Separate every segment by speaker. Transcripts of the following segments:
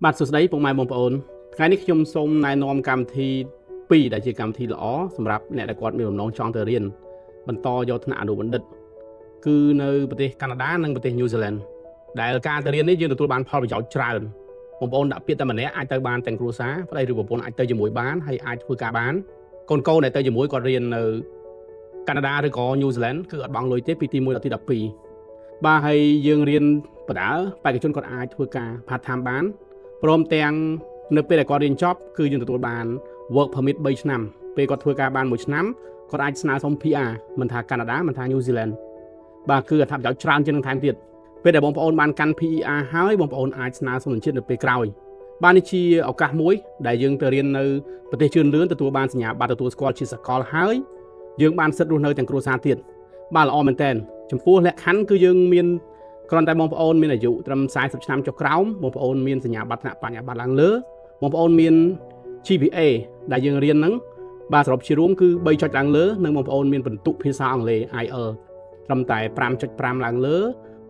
Speaker 1: បាទសួស្តីពុកម៉ែបងប្អូនថ្ងៃនេះខ្ញុំសូមណែនាំកម្មវិធី2ដែលជាកម្មវិធីល្អសម្រាប់អ្នកដែលគាត់មានបំណងចង់ទៅរៀនបន្តយកថ្នាក់អនុបណ្ឌិតគឺនៅប្រទេសកាណាដានិងប្រទេសញូហ្សេឡង់ដែលការទៅរៀននេះយើងទទួលបានផលប្រយោជន៍ច្រើនបងប្អូនដាក់ពាក្យតែម្នាក់អាចទៅបានទាំងគ្រួសារប្តីឬប្រពន្ធអាចទៅជាមួយបានហើយអាចធ្វើការបានកូនដែលទៅជាមួយគាត់រៀននៅកាណាដាឬក៏ញូហ្សេឡង់គឺអត់បង់លុយទេពីទី1ដល់ទី12បាទហើយយើងរៀនបដាបេក្ខជនគាត់អាចធ្វើការ part time បានព្រមទាំងនៅពេលដែលគាត់រៀនចប់គឺយើងទទួលបាន work permit 3ឆ្នាំពេលគាត់ធ្វើការបាន1ឆ្នាំគាត់អាចស្នើសុំ PR មិនថាកាណាដាមិនថា New Zealand បាទគឺអត្ថប្រយោជន៍ច្រើនជាងនឹងថែមទៀតពេលដែលបងប្អូនបានកាន់ PR ហើយបងប្អូនអាចស្នើសុំសញ្ជាតិនៅពេលក្រោយបាទនេះជាឱកាសមួយដែលយើងទៅរៀននៅប្រទេសជឿនលឿនទទួលបានសញ្ញាបត្រទទួលស្គាល់ជាសកលហើយយើងបានសិទ្ធិរស់នៅទាំងគ្រួសារទៀតបាទល្អមែនតើចំពោះលក្ខខណ្ឌគឺយើងមានគ្រាន់តែបងប្អូនមានអាយុត្រឹម40ឆ្នាំចុះក្រោមបងប្អូនមានសញ្ញាបត្រថ្នាក់បញ្ញាបត្រឡើងលើបងប្អូនមាន GPA ដែលយើងរៀនហ្នឹងបាទសរុបជារួមគឺ3ចុចឡើងលើនិងបងប្អូនមានពិន្ទុភាសាអង់គ្លេស IELTS ត្រឹមតែ 5.5 ឡើងលើ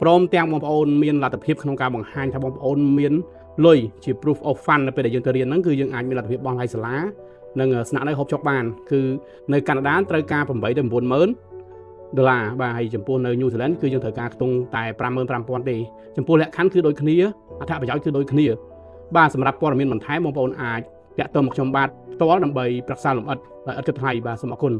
Speaker 1: ព្រមទាំងបងប្អូនមានលទ្ធភាពក្នុងការបង្ហាញថាបងប្អូនមានលុយជា proof of fund នៅពេលដែលយើងទៅរៀនហ្នឹងគឺយើងអាចមានលទ្ធភាពបង់ថ្លៃសាលានិងស្នាក់នៅហូបចុកបានគឺនៅកាណាដាត្រូវការ8ទៅ90000ដុល្លារបាទហើយចំពោះនៅ New Zealand គឺយើងត្រូវការខ្ទង់តែ 55000 ទេចំពោះលក្ខខណ្ឌគឺដូចគ្នាអត្ថប្រយោជន៍គឺដូចគ្នាបាទសម្រាប់ព័ត៌មានបន្ថែមបងប្អូនអាចតាក់ទងមកខ្ញុំបាទផ្ទាល់ដើម្បីប្រឹក្សាលម្អិតដោយឥតគិតថ្លៃបាទសូមអរគុណ